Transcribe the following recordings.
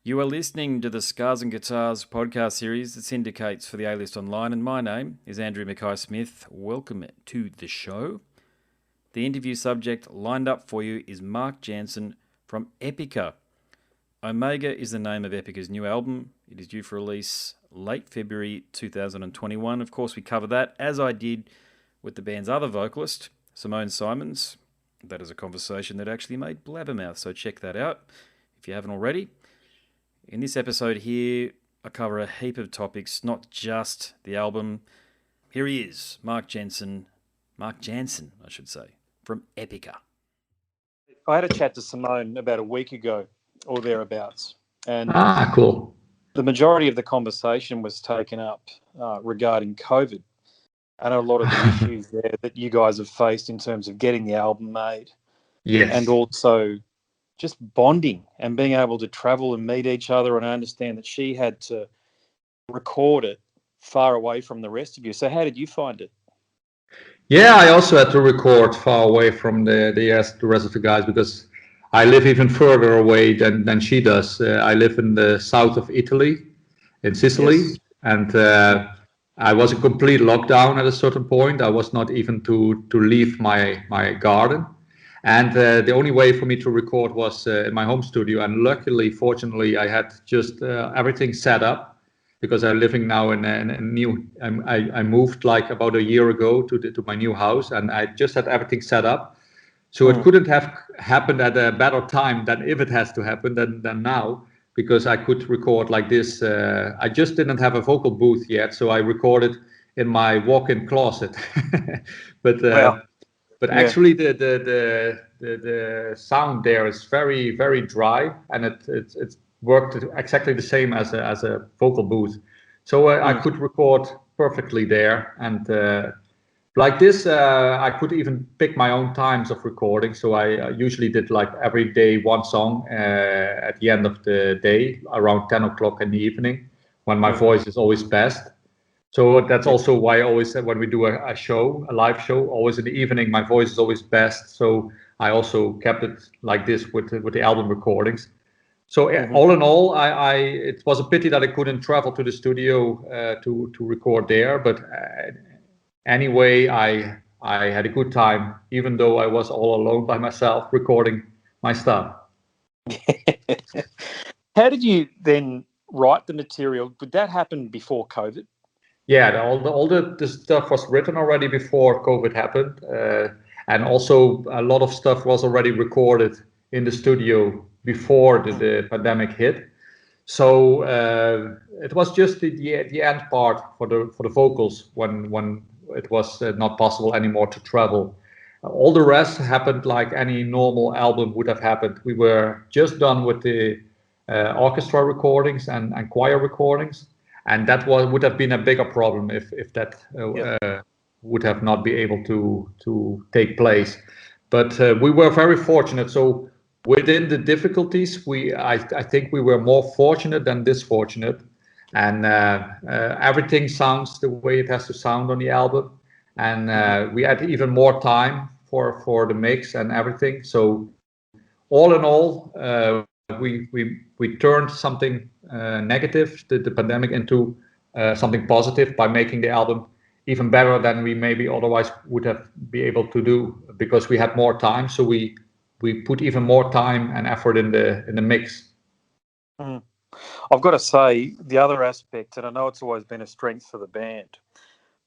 You are listening to the Scars and Guitars podcast series that syndicates for the A-List Online, and my name is Andrew Mackay-Smith. Welcome to the show. The interview subject lined up for you is Mark Jansen from Epica. Omega is the name of Epica's new album. It is due for release late February 2021. Of course, we cover that, as I did with the band's other vocalist, Simone Simons. That is a conversation that actually made blabbermouth, so check that out if you haven't already. In this episode here, I cover a heap of topics, not just the album. Here he is, Mark Jansen, I should say, from Epica. I had a chat to Simone about a week ago or thereabouts, and cool. The majority of the conversation was taken up regarding COVID and a lot of the issues there that you guys have faced in terms of getting the album made. Yes. And also just bonding and being able to travel and meet each other. And I understand that she had to record it far away from the rest of you. So how did you find it? Yeah, I also had to record far away from the rest of the guys because I live even further away than she does. I live in the south of Italy, in Sicily, yes. And I was in complete lockdown at a certain point. I was not even to leave my garden. And the only way for me to record was in my home studio. And luckily, fortunately, I had just everything set up because I'm living now in a new. I moved like about a year ago to my new house, and I just had everything set up. So it couldn't have happened at a better time than if it has to happen than now, because I could record like this. I just didn't have a vocal booth yet, so I recorded in my walk-in closet. But actually, the sound there is very, very dry, and it worked exactly the same as a vocal booth. So I could record perfectly there, and like this, I could even pick my own times of recording. So I usually did like every day one song at the end of the day, around 10 o'clock in the evening, when my voice is always best. So that's also why I always said when we do a show, a live show, always in the evening, my voice is always best. So I also kept it like this with the album recordings. So all in all, it was a pity that I couldn't travel to the studio to record there. But anyway, I had a good time, even though I was all alone by myself recording my stuff. How did you then write the material? Did that happen before COVID? Yeah, all the stuff was written already before COVID happened, and also a lot of stuff was already recorded in the studio before the pandemic hit. So it was just the end part for the vocals when it was not possible anymore to travel. All the rest happened like any normal album would have happened. We were just done with the orchestra recordings and choir recordings. And that would have been a bigger problem if that would have not been able to take place. But we were very fortunate. So within the difficulties, I think we were more fortunate than disfortunate. And everything sounds the way it has to sound on the album. And we had even more time for the mix and everything. So all in all, we turned something negative, the pandemic, into something positive by making the album even better than we maybe otherwise would have been able to do, because we had more time. So we put even more time and effort in the mix. I've got to say, the other aspect, and I know it's always been a strength for the band,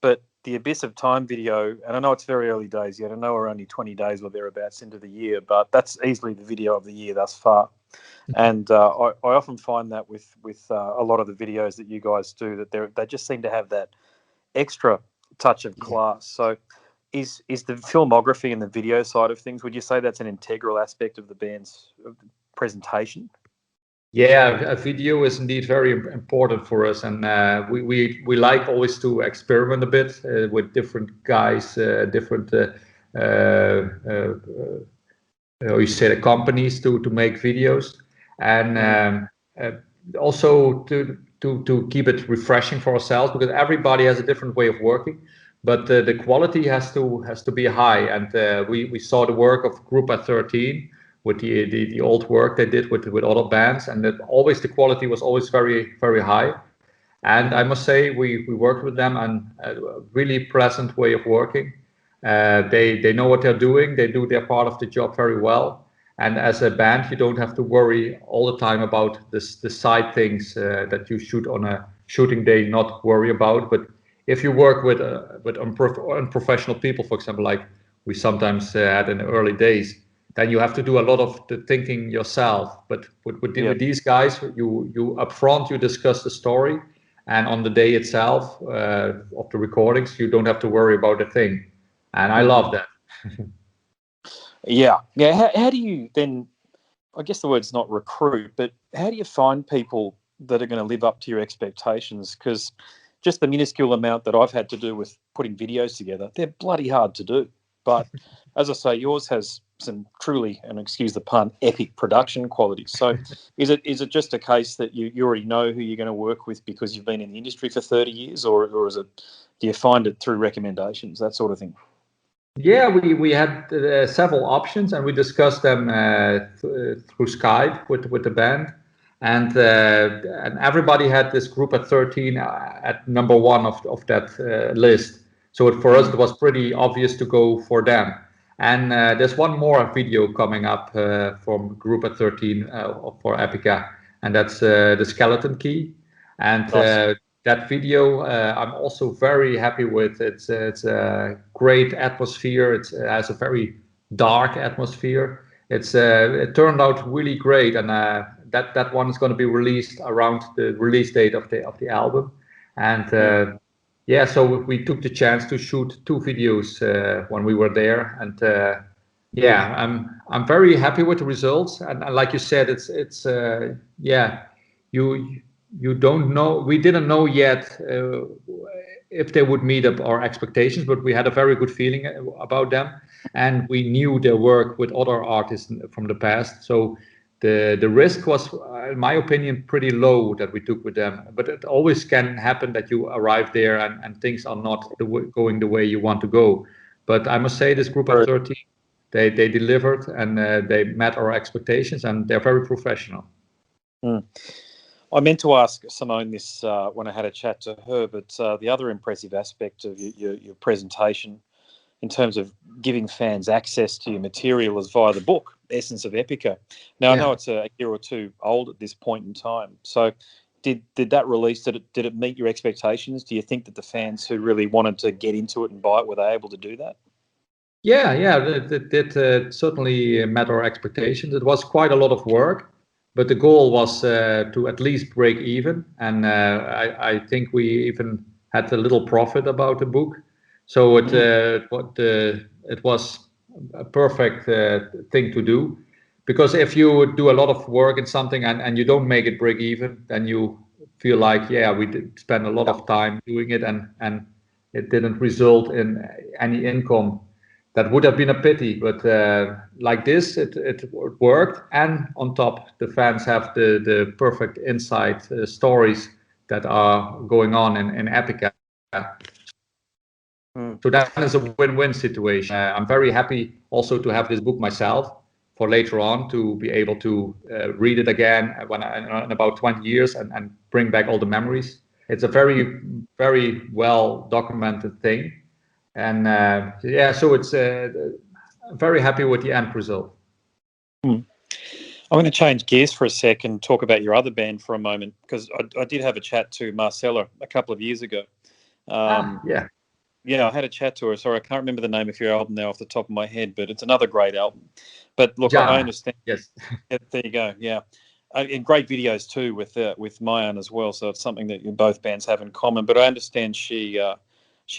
but the Abyss of Time video, and I know it's very early days yet. I know we're only 20 days or thereabouts into the year, but that's easily the video of the year thus far. And I often find that with a lot of the videos that you guys do, that they just seem to have that extra touch of class. So is the filmography and the video side of things, would you say that's an integral aspect of the band's presentation? Yeah, a video is indeed very important for us, and we like always to experiment a bit with different guys, different you say the companies to make videos, and also to keep it refreshing for ourselves, because everybody has a different way of working, but the quality has to be high. And we saw the work of Group at 13 with the old work they did with other bands, and that always the quality was always very, very high. And I must say we worked with them and a really pleasant way of working. They know what they're doing. They do their part of the job very well. And as a band, you don't have to worry all the time about the side things that you should on a shooting day not worry about. But if you work with unprofessional people, for example, like we sometimes had in the early days, then you have to do a lot of the thinking yourself. But with these guys, you upfront, you discuss the story, and on the day itself of the recordings, you don't have to worry about a thing. And I love that. Yeah. How do you then, I guess the word's not recruit, but how do you find people that are going to live up to your expectations? Because just the minuscule amount that I've had to do with putting videos together, they're bloody hard to do. But as I say, yours has some truly, and excuse the pun, epic production qualities. So is it just a case that you already know who you're going to work with because you've been in the industry for 30 years, or is it, do you find it through recommendations, that sort of thing? Yeah, we had several options, and we discussed them through Skype with the band, and everybody had this group at 13 at number one of that list. So for us, it was pretty obvious to go for them. And there's one more video coming up from group at 13 for Epica, and that's the Skeleton Key. And that video I'm also very happy with. It's a great atmosphere. It has a very dark atmosphere. It turned out really great, and that one is going to be released around the release date of the album. And yeah, so we took the chance to shoot 2 videos when we were there, and yeah, I'm very happy with the results. And like you said, it's yeah, you don't know. We didn't know yet if they would meet up our expectations, but we had a very good feeling about them, and we knew their work with other artists from the past. So the risk was, in my opinion, pretty low that we took with them. But it always can happen that you arrive there and things are not going the way you want to go. But I must say, this group of 13, they delivered, and they met our expectations, and they're very professional. I meant to ask Simone this when I had a chat to her, but the other impressive aspect of your presentation in terms of giving fans access to your material is via the book, Essence of Epica. Now, I know it's a year or two old at this point in time. So did that release, did it meet your expectations? Do you think that the fans who really wanted to get into it and buy it, were they able to do that? Yeah, it certainly met our expectations. It was quite a lot of work, but the goal was to at least break even. And I think we even had a little profit about the book. So it was a perfect thing to do, because if you do a lot of work in something and you don't make it break even, then you feel like, yeah, we did spend a lot of time doing it and it didn't result in any income. That would have been a pity, but like this, it worked, and on top, the fans have the perfect insight stories that are going on in Epica. So that is a win-win situation. I'm very happy also to have this book myself for later on, to be able to read it again in about 20 years and bring back all the memories. It's a very, very well documented thing. And yeah, so it's very happy with the end result. I'm going to change gears for a sec and talk about your other band for a moment, because I did have a chat to Marcella a couple of years ago. Yeah, I had a chat to her. Sorry, I can't remember the name of your album now off the top of my head, but it's another great album. But look, I understand. Yes. Yeah, there you go. Yeah. And great videos too with Mayan as well. So it's something that both bands have in common. But I understand she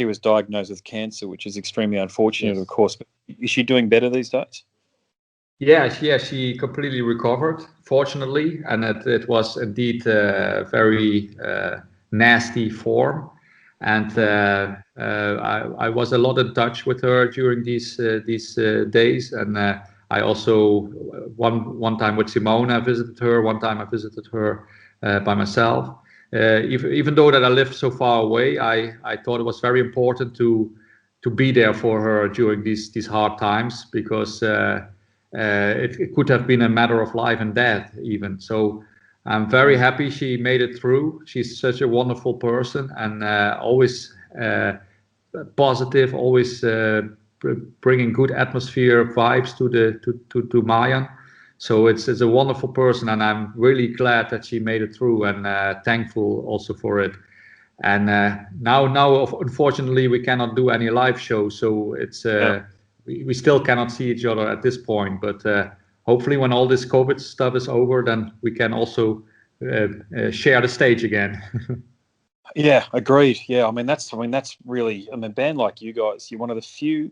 was diagnosed with cancer, which is extremely unfortunate, of course. But is she doing better these days? Yeah, she completely recovered, fortunately, and it was indeed a very nasty form. And I was a lot in touch with her during these days, and I also one time with Simone I visited her. One time I visited her by myself. Even though that I lived so far away, I thought it was very important to be there for her during these hard times, because it could have been a matter of life and death even. So I'm very happy she made it through. She's such a wonderful person, and always positive, always bringing good atmosphere vibes to Mayan. So it's a wonderful person, and I'm really glad that she made it through, and thankful also for it. And now unfortunately we cannot do any live shows, so it's we still cannot see each other at this point. But hopefully when all this COVID stuff is over, then we can also share the stage again. Yeah, agreed. Yeah, I mean that's really, a band like you guys, you're one of the few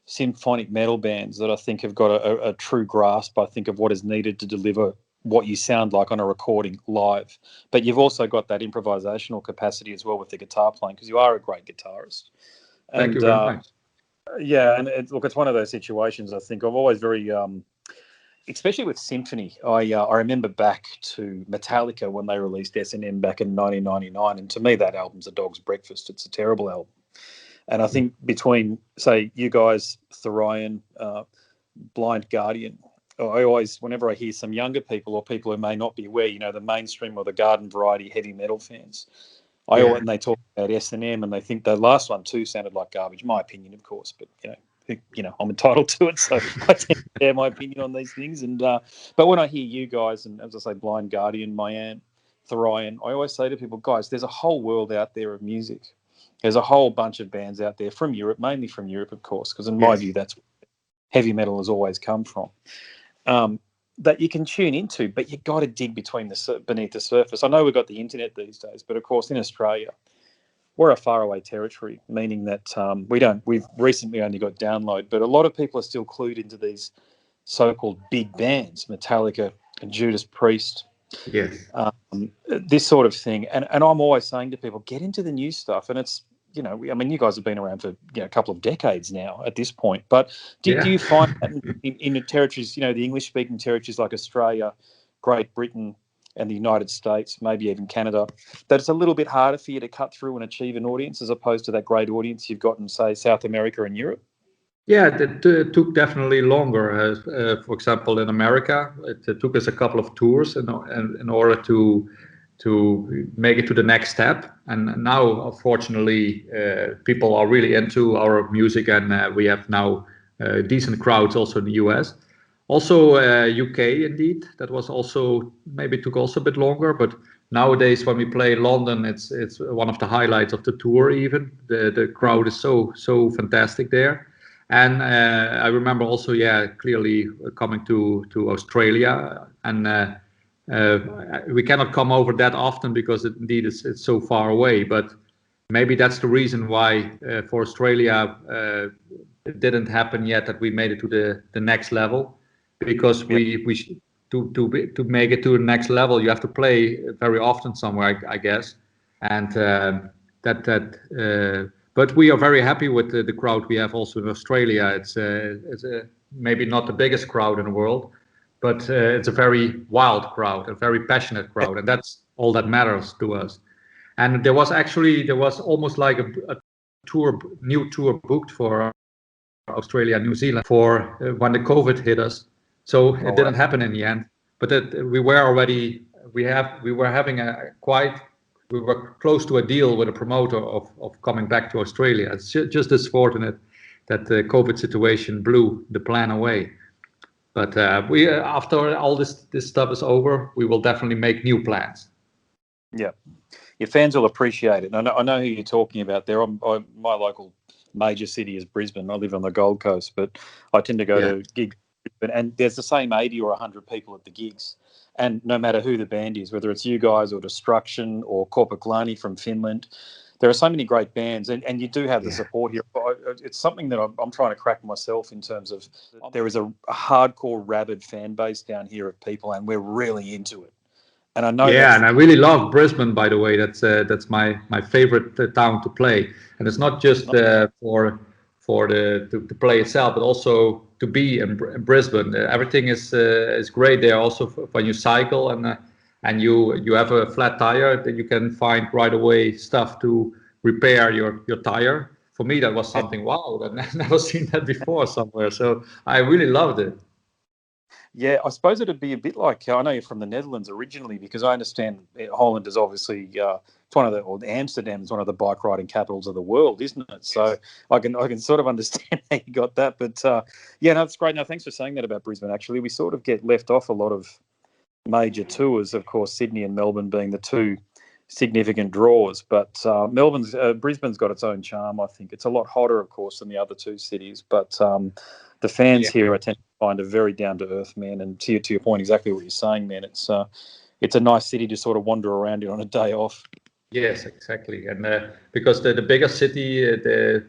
symphonic metal bands that I think have got a true grasp, I think, of what is needed to deliver what you sound like on a recording live. But you've also got that improvisational capacity as well with the guitar playing, because you are a great guitarist. Thank you very much. Yeah, and it's one of those situations, I think, I'm always very, especially with symphony. I remember back to Metallica when they released S&M back in 1999, and to me that album's a dog's breakfast. It's a terrible album. And I think between, say, you guys, Thorian, Blind Guardian, I always, whenever I hear some younger people or people who may not be aware, the mainstream or the garden variety heavy metal fans, and they talk about S&M and they think the last one too sounded like garbage. My opinion, of course, but I'm entitled to it, so I tend to share my opinion on these things. And but when I hear you guys, and as I say, Blind Guardian, Mayan, Thorian, I always say to people, guys, there's a whole world out there of music. There's a whole bunch of bands out there from Europe, mainly from Europe, of course, because in my view, that's where heavy metal has always come from, that you can tune into, but you got to dig beneath the surface. I know we've got the internet these days, but of course in Australia, we're a faraway territory, meaning that we've recently only got download, but a lot of people are still clued into these so-called big bands, Metallica and Judas Priest, this sort of thing. And I'm always saying to people, get into the new stuff. And it's, you guys have been around for a couple of decades now at this point. But do you find that in the territories, the English-speaking territories like Australia, Great Britain, and the United States, maybe even Canada, that it's a little bit harder for you to cut through and achieve an audience as opposed to that great audience you've got in, say, South America and Europe? Yeah, it took definitely longer. For example, in America, it took us a couple of tours in order to make it to the next step. And now, unfortunately, people are really into our music, and we have now decent crowds also in the US. Also, UK, indeed, that was also maybe took also a bit longer, but nowadays when we play in London, it's one of the highlights of the tour. Even the crowd is so fantastic there. And I remember also, clearly coming to Australia, and we cannot come over that often because indeed it's so far away. But maybe that's the reason why for Australia it didn't happen yet, that we made it to the next level, because to make it to the next level you have to play very often somewhere, I guess, and but we are very happy with the crowd we have also in Australia. It's maybe not the biggest crowd in the world, but it's a very wild crowd, a very passionate crowd, and that's all that matters to us. And there was almost like a new tour booked for Australia, New Zealand for when the COVID hit us. So it didn't happen in the end. But we were close to a deal with a promoter of coming back to Australia. It's just as fortunate that the COVID situation blew the plan away. But after all this stuff is over, we will definitely make new plans. Yeah, your fans will appreciate it. And I know who you're talking about there. My local major city is Brisbane. I live on the Gold Coast, but I tend to go to gigs, and there's the same 80 or 100 people at the gigs. And no matter who the band is, whether it's you guys or Destruction or Korpiklani from Finland, there are so many great bands, and you do have the support here. It's something that I'm trying to crack myself in terms of there is a hardcore, rabid fan base down here of people, and we're really into it. And I know. Yeah, and I really love Brisbane, by the way. That's my favorite town to play, and it's not just for to play itself, but also to be in Brisbane. Everything is great there. Also when you cycle and you have a flat tire, then you can find right away stuff to repair your tire. For me, that was something wow. I've never seen that before somewhere. So I really loved it. Yeah, I suppose it'd be a bit like, I know you're from the Netherlands originally, because I understand Holland is obviously it's one of the, or Amsterdam is one of the bike riding capitals of the world, isn't it? So I can sort of understand how you got that. But yeah, no, it's great. No, thanks for saying that about Brisbane. Actually, we sort of get left off a lot of major tours, of course, Sydney and Melbourne being the two significant draws. But Brisbane's got its own charm. I think it's a lot hotter, of course, than the other two cities, but the fans here I tend to find are very down to earth, man. And to your point, exactly what you're saying, man. It's a nice city to sort of wander around in on a day off. Yes, exactly. And because the bigger city, the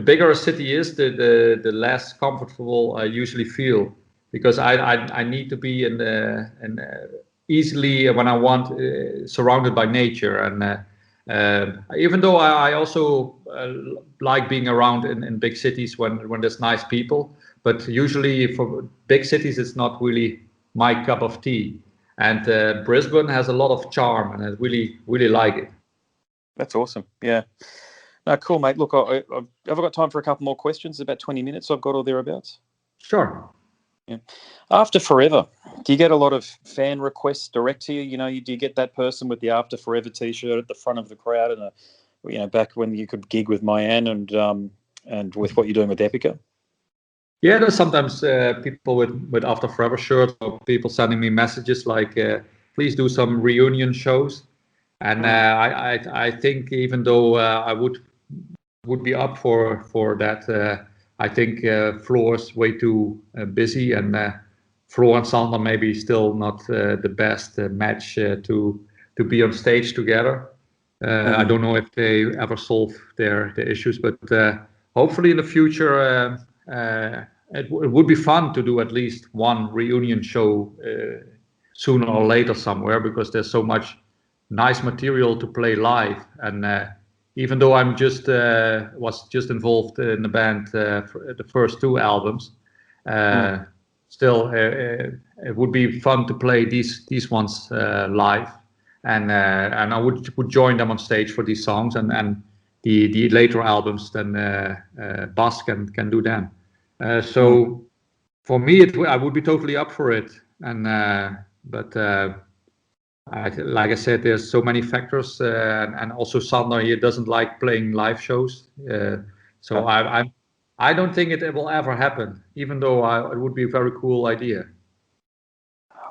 bigger a city is, the less comfortable I usually feel, because I need to be easily when I want surrounded by nature. And even though I also like being around in big cities when there's nice people, but usually for big cities it's not really my cup of tea. And Brisbane has a lot of charm, and I really like it. That's awesome. Yeah. No, cool, mate. Look, have I got time for a couple more questions? About 20 minutes I've got, or thereabouts. Sure. Yeah. After Forever, do you get a lot of fan requests direct to you? You know, do you get that person with the After Forever T-shirt at the front of the crowd, and back when you could gig with Mayan and with what you're doing with Epica? Yeah, there's sometimes people with After Forever shirts, or people sending me messages like, please do some reunion shows. And I think even though I would be up for that, I think Floor's way too busy, and Floor and Sander maybe still not the best match to be on stage together. I don't know if they ever solve their issues, but hopefully in the future it would be fun to do at least one reunion show sooner or later somewhere, because there's so much nice material to play live. And even though I'm was just involved in the band for the first two albums, still it would be fun to play these ones live, and I would join them on stage for these songs, and the later albums then Bas can do them. So for me I would be totally up for it, and but like I said, there's so many factors, and also Sander here doesn't like playing live shows, so I don't think it will ever happen, even though it would be a very cool idea.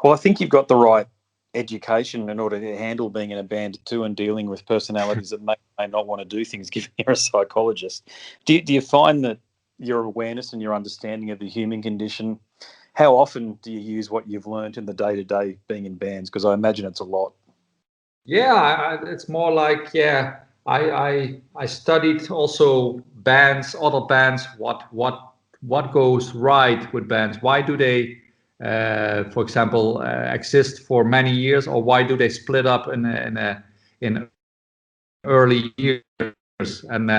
Well, I think you've got the right education in order to handle being in a band too, and dealing with personalities that may not want to do things, given you're a psychologist. Do you find that your awareness and your understanding of the human condition, how often do you use what you've learned in the day-to-day being in bands? Because I imagine it's a lot. Yeah, it's more like, I studied also other bands, what goes right with bands. Why do they, for example, exist for many years, or why do they split up in early years? And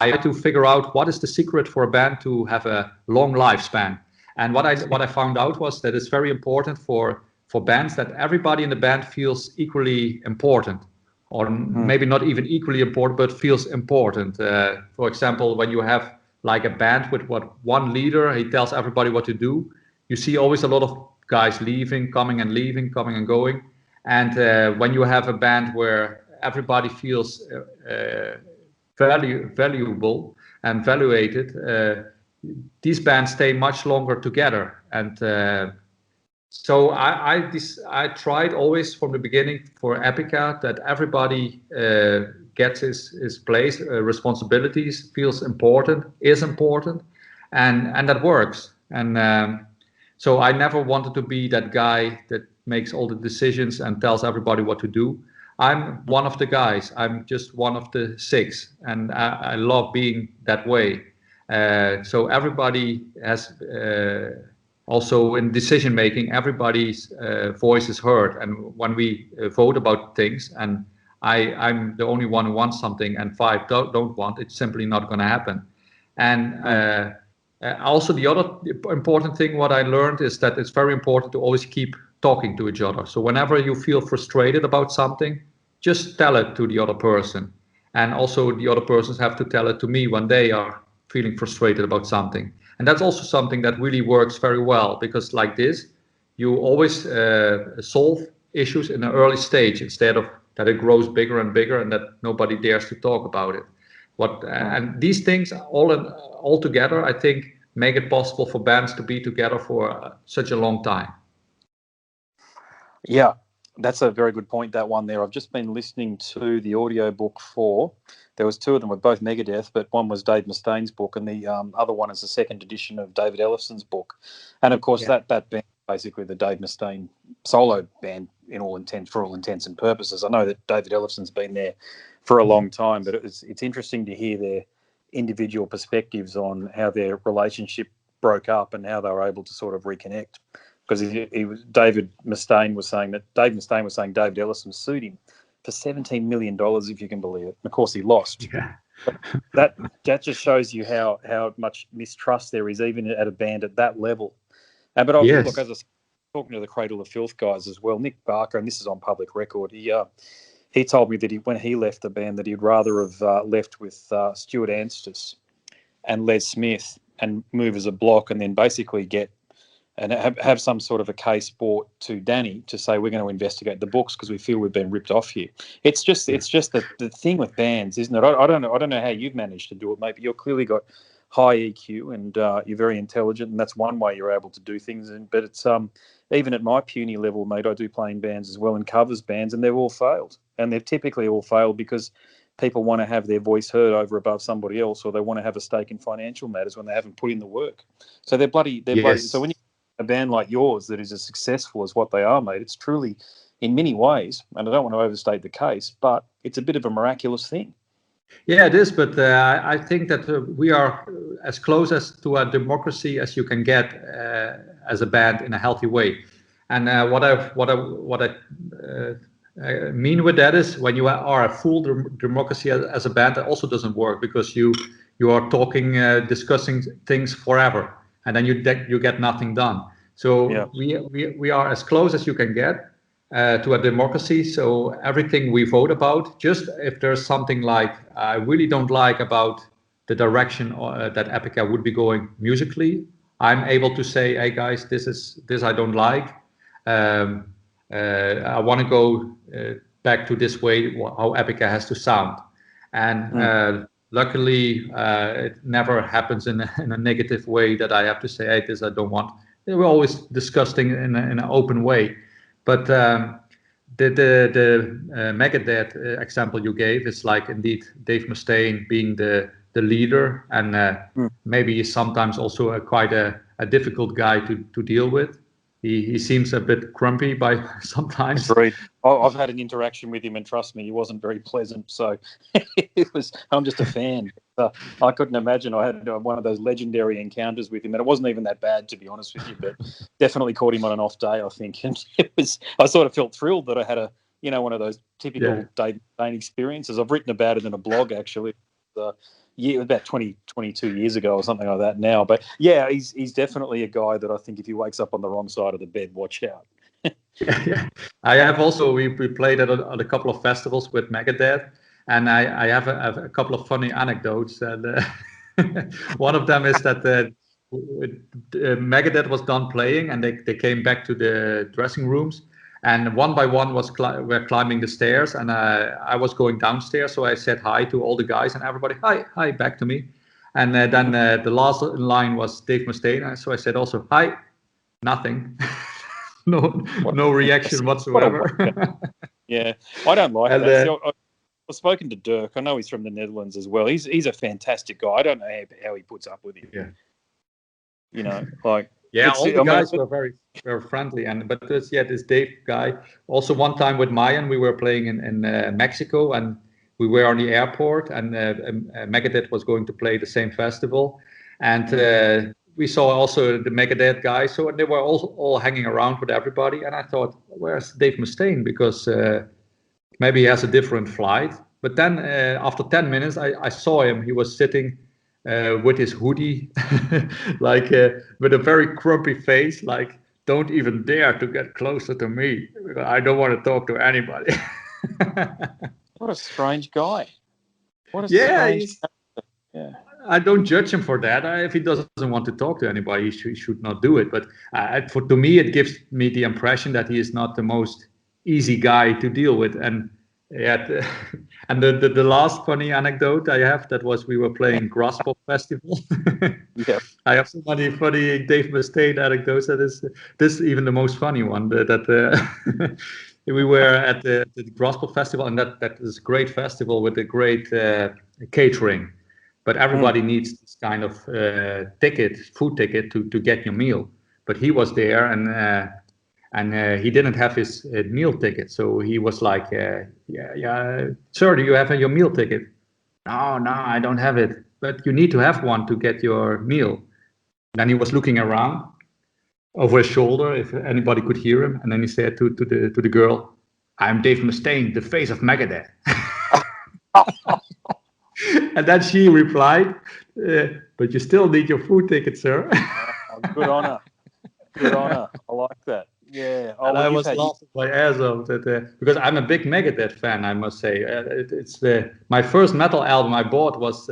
I had to figure out what is the secret for a band to have a long lifespan. And what I found out was that it's very important for bands that everybody in the band feels equally important, or maybe not even equally important, but feels important. For example, when you have like a band with one leader, he tells everybody what to do, you see always a lot of guys leaving, coming and leaving, coming and going. And when you have a band where everybody feels valuable and valuated, these bands stay much longer together. And so I tried always from the beginning for Epica that everybody gets his place, responsibilities, feels important, is important, and that works. And so I never wanted to be that guy that makes all the decisions and tells everybody what to do. I'm one of the guys. I'm just one of the six, and I love being that way. So everybody has, also in decision making, everybody's voice is heard. And when we vote about things, and I'm the only one who wants something, and 5 don't want, it's simply not going to happen. And also the other important thing what I learned is that it's very important to always keep talking to each other. So whenever you feel frustrated about something, just tell it to the other person. And also the other persons have to tell it to me when they are feeling frustrated about something. And that's also something that really works very well, because like this, you always solve issues in an early stage instead of that it grows bigger and bigger and that nobody dares to talk about it. And these things all together, I think, make it possible for bands to be together for such a long time. Yeah, that's a very good point, that one there. I've just been listening to the audiobook for, there was two of them, were both Megadeth, but one was Dave Mustaine's book, and the other one is the second edition of David Ellison's book. And of course, that band, basically the Dave Mustaine solo band, for all intents and purposes. I know that David Ellison's been there for a long time, but it's interesting to hear their individual perspectives on how their relationship broke up and how they were able to sort of reconnect. Because David Mustaine was saying David Ellison sued him for $17 million, if you can believe it. And of course, he lost. Yeah. That just shows you how much mistrust there is, even at a band at that level. But look, as I was talking to the Cradle of Filth guys as well, Nick Barker, and this is on public record, he told me that when he left the band, that he'd rather have left with Stuart Anstis and Les Smith and move as a block, and then basically get and have some sort of a case brought to Danny to say we're going to investigate the books because we feel we've been ripped off here. It's just the thing with bands, isn't it? I don't know how you've managed to do it, mate, but you've clearly got high EQ and you're very intelligent, and that's one way you're able to do things. But it's even at my puny level, mate, I do play in bands as well, and covers bands, and they've all failed. And they've typically all failed because people want to have their voice heard over above somebody else, or they want to have a stake in financial matters when they haven't put in the work. So they're bloody. So when you a band like yours that is as successful as what they are, mate, it's truly, in many ways, and I don't want to overstate the case, but it's a bit of a miraculous thing. Yeah, it is, but I think that we are as close as to a democracy as you can get as a band in a healthy way. And what I mean with that is, when you are a full democracy as a band, that also doesn't work, because you are talking, discussing things forever, and then you get nothing done. So we are as close as you can get to a democracy. So everything we vote about, just if there's something like I really don't like about the direction that Epica would be going musically, I'm able to say, hey guys, this I don't like. I want to go back to this way how Epica has to sound. And luckily, it never happens in a negative way that I have to say, hey, this I don't want. We're always discussing in an open way. But the Megadeth example you gave is like indeed Dave Mustaine being the leader, and maybe sometimes also quite a difficult guy to deal with. He seems a bit grumpy by sometimes. Agreed. I've had an interaction with him, and trust me, he wasn't very pleasant. So I'm just a fan. I couldn't imagine. I had one of those legendary encounters with him, and it wasn't even that bad, to be honest with you. But definitely caught him on an off day, I think. And I sort of felt thrilled that I had one of those typical Dave Mustaine experiences. I've written about it in a blog, actually. About 22 years ago or something like that now. But yeah, he's definitely a guy that I think if he wakes up on the wrong side of the bed, watch out. Yeah. I have also, we played at a couple of festivals with Megadeth, and I have a couple of funny anecdotes. And one of them is that Megadeth was done playing, and they came back to the dressing rooms, and one by one were climbing the stairs, and I was going downstairs, so I said hi to all the guys, and everybody hi back to me. And then the last in line was Dave Mustaine, so I said also hi, nothing. no reaction whatsoever. Yeah, I don't like that. I've spoken to Dirk. I know he's from the Netherlands as well. He's a fantastic guy. I don't know how he puts up with him. Yeah. You know, like. Yeah, all the guys were very friendly, but this Dave guy. Also, one time with Mayan, we were playing in Mexico, and we were on the airport, and Megadeth was going to play the same festival, and we saw also the Megadeth guys. So they were all hanging around with everybody, and I thought, where's Dave Mustaine? Because maybe he has a different flight. But then after 10 minutes, I saw him. He was sitting with his hoodie, like with a very grumpy face, like, don't even dare to get closer to me. I don't want to talk to anybody. What a strange guy. What a strange. Yeah. I don't judge him for that. If he doesn't want to talk to anybody, he should not do it. But to me, it gives me the impression that he is not the most easy guy to deal with. And yeah, and the last funny anecdote I have, that was we were playing Grasspop Festival. Yeah. I have so many funny Dave Mustaine anecdotes. That is this even the most funny one. We were at the Grasspop Festival, and that is a great festival with a great catering. But everybody needs this kind of food ticket to get your meal. But he was there, and he didn't have his meal ticket, so he was like, yeah, sir, do you have your meal ticket? No, I don't have it. But you need to have one to get your meal. Then he was looking around over his shoulder if anybody could hear him, and then he said to the girl, "I'm Dave Mustaine, the face of Megadeth." And then she replied, "But you still need your food ticket, sir." Good on her. Good on her. I like that. Yeah. And I was laughing my ass off because I'm a big Megadeth fan, I must say. It's my first metal album I bought was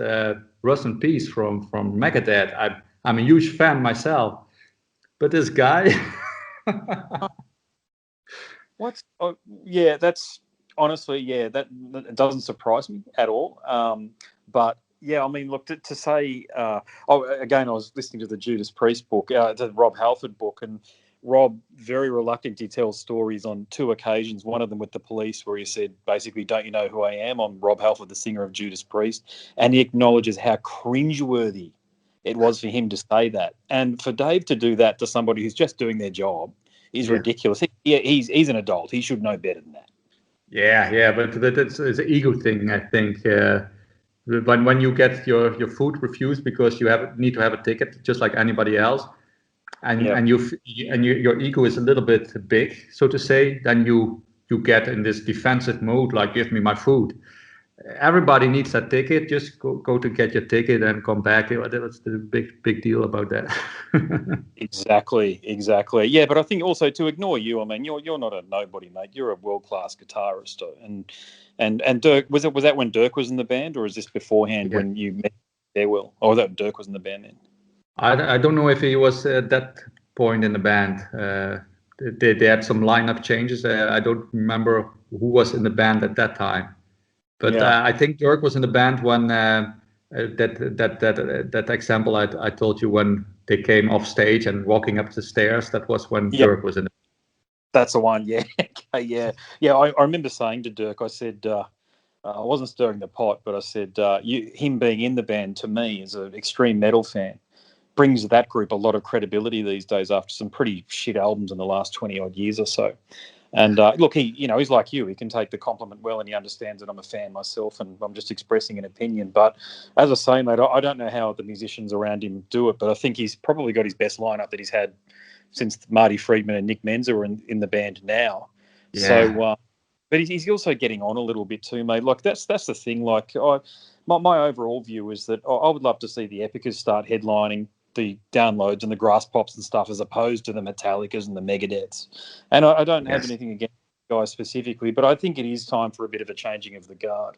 Rust in Peace from Megadeth. I'm a huge fan myself, but this guy. What? Oh, yeah, that's honestly, yeah, that doesn't surprise me at all. But yeah, I mean, look, to say, again, I was listening to the Judas Priest book, the Rob Halford book, and Rob very reluctantly tells stories on 2 occasions. One of them with the police, where he said, basically, "Don't you know who I am? I'm Rob Halford, the singer of Judas Priest," and he acknowledges how cringeworthy it was for him to say that, and for Dave to do that to somebody who's just doing their job is ridiculous. He's an adult. He should know better than that. Yeah, but it's an ego thing, I think. When you get your food refused because you need to have a ticket, just like anybody else, and your ego is a little bit big, so to say, then you get in this defensive mode, like, give me my food. Everybody needs that ticket. Just go to get your ticket and come back. That's the big deal about that. Exactly. Yeah, but I think also to ignore you. I mean, you're not a nobody, mate. You're a world-class guitarist. And Dirk, was that when Dirk was in the band, or is this beforehand when you met Farewell? Or that Dirk was in the band then? I don't know if he was at that point in the band. They had some lineup changes. I don't remember who was in the band at that time. But I think Dirk was in the band when that example I told you, when they came off stage and walking up the stairs. That was when Dirk was in the band. That's the one. Yeah. Okay, yeah. I remember saying to Dirk, I said, I wasn't stirring the pot, but I said, him being in the band, to me, as an extreme metal fan, brings that group a lot of credibility these days after some pretty shit albums in the last 20 odd years or so. And look, he's like you. He can take the compliment well, and he understands that I'm a fan myself, and I'm just expressing an opinion. But as I say, mate, I don't know how the musicians around him do it, but I think he's probably got his best lineup that he's had since Marty Friedman and Nick Menza are in the band now. Yeah. So, but he's also getting on a little bit too, mate. Like that's the thing. Like my overall view is that I would love to see the Epicas start headlining the Downloads and the Grasspops and stuff, as opposed to the Metallicas and the Megadeths. And I don't have anything against guys specifically, but I think it is time for a bit of a changing of the guard.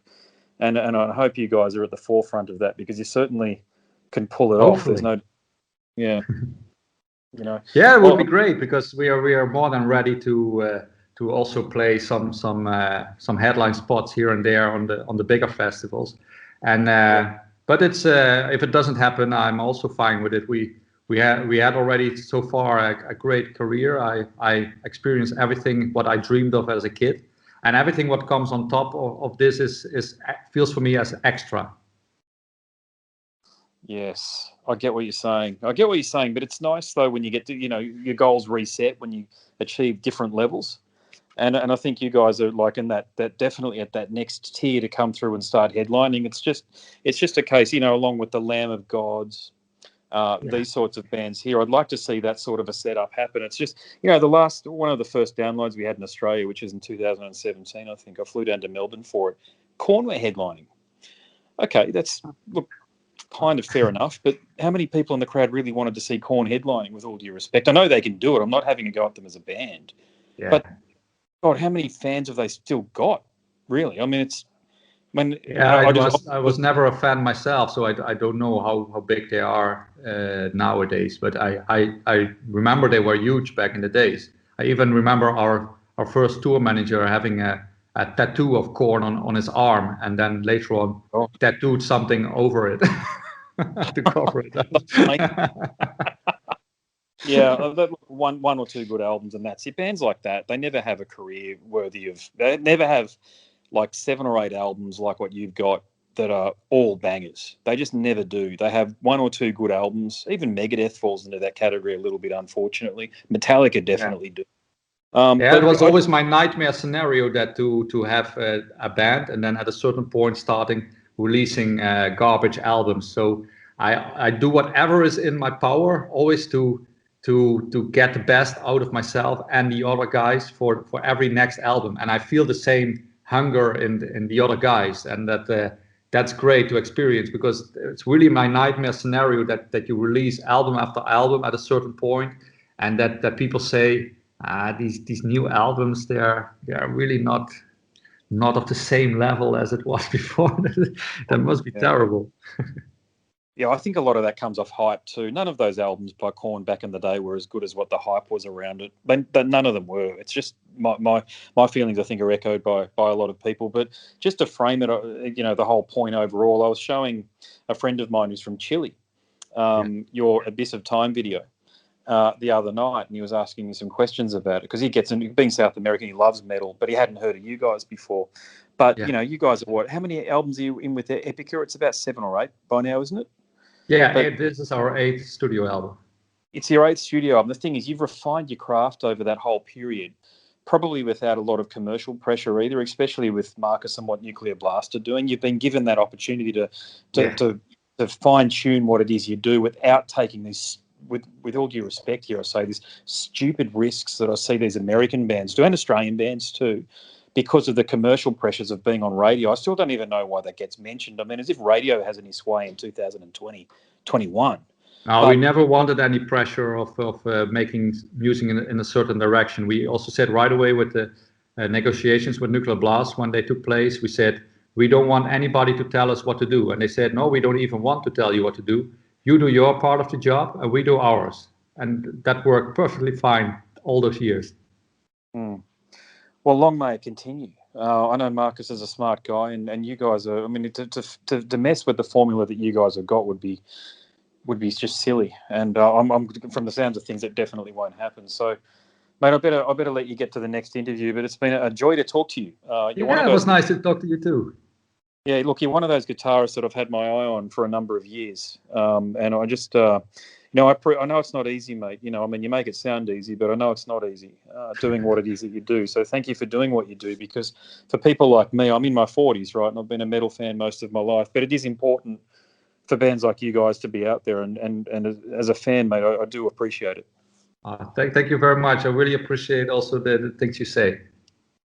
And I hope you guys are at the forefront of that, because you certainly can pull it off. There's no, yeah, Yeah, it would be great, because we are more than ready to also play some headline spots here and there on the bigger festivals, and. But it's if it doesn't happen, I'm also fine with it. We had already so far a great career. I experienced everything what I dreamed of as a kid, and everything what comes on top of this is feels for me as extra. Yes, I get what you're saying. But it's nice though when you get to your goals reset, when you achieve different levels. And I think you guys are like in that definitely at that next tier to come through and start headlining. It's just a case, along with the Lamb of Gods, these sorts of bands here. I'd like to see that sort of a setup happen. It's just, one of the first downloads we had in Australia, which is in 2017, I think. I flew down to Melbourne for it. Korn were headlining. Okay, that's kind of fair enough, but how many people in the crowd really wanted to see Korn headlining, with all due respect? I know they can do it. I'm not having a go at them as a band. Yeah. But God, how many fans have they still got? Really? I mean, I was never a fan myself, so I don't know how big they are nowadays. But I remember they were huge back in the days. I even remember our first tour manager having a tattoo of corn on his arm, and then later on tattooed something over it to cover it up. Yeah, one or two good albums, and that's it. Bands like that, they never have a career worthy of. They never have like 7 or 8 albums like what you've got that are all bangers. They just never do. They have 1 or 2 good albums. Even Megadeth falls into that category a little bit, unfortunately. Metallica definitely do. It was always my nightmare scenario that to have a band and then at a certain point starting releasing garbage albums. So I do whatever is in my power always to get the best out of myself and the other guys for every next album. And I feel the same hunger in the other guys, and that's great to experience, because it's really my nightmare scenario that you release album after album at a certain point, and that people say these new albums they are really not of the same level as it was before. That must be terrible. Yeah, I think a lot of that comes off hype too. None of those albums by Korn back in the day were as good as what the hype was around it. But none of them were. It's just my feelings, I think, are echoed by a lot of people. But just to frame it, the whole point overall, I was showing a friend of mine who's from Chile your Abyss of Time video the other night, and he was asking me some questions about it because being South American, he loves metal, but he hadn't heard of you guys before. But, you guys are how many albums are you in with Epica? It's about 7 or 8 by now, isn't it? Yeah, this is our 8th studio album. It's your 8th studio album. The thing is, you've refined your craft over that whole period, probably without a lot of commercial pressure either, especially with Marcus and what Nuclear Blast are doing. You've been given that opportunity to fine-tune what it is you do without taking this, with all due respect here, I say, these stupid risks that I see these American bands do, and Australian bands too, because of the commercial pressures of being on radio. I still don't even know why that gets mentioned. I mean, as if radio has any sway in 2020, 21. We never wanted any pressure of making music in a certain direction. We also said right away with the negotiations with Nuclear Blast, when they took place, we said, we don't want anybody to tell us what to do. And they said, no, we don't even want to tell you what to do. You do your part of the job and we do ours. And that worked perfectly fine all those years. Well, long may it continue. I know Marcus is a smart guy, and you guys are. I mean, to mess with the formula that you guys have got would be just silly. And I'm from the sounds of things, it definitely won't happen. So, mate, I better let you get to the next interview. But it's been a joy to talk to you. It was nice to talk to you too. Yeah, look, you're one of those guitarists that I've had my eye on for a number of years, and I just. I know it's not easy, mate. I mean, you make it sound easy, but I know it's not easy doing what it is that you do. So thank you for doing what you do, because for people like me, I'm in my 40s, right, and I've been a metal fan most of my life. But it is important for bands like you guys to be out there, and as a fan, mate, I do appreciate it. Thank you very much. I really appreciate also the things you say.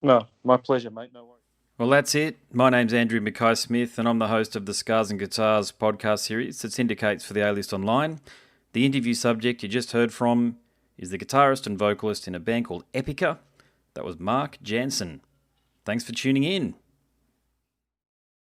No, my pleasure, mate. No worries. Well, that's it. My name's Andrew Mackay-Smith, and I'm the host of the Scars and Guitars podcast series that syndicates for the A-List Online. The interview subject you just heard from is the guitarist and vocalist in a band called Epica. That was Mark Jansen. Thanks for tuning in.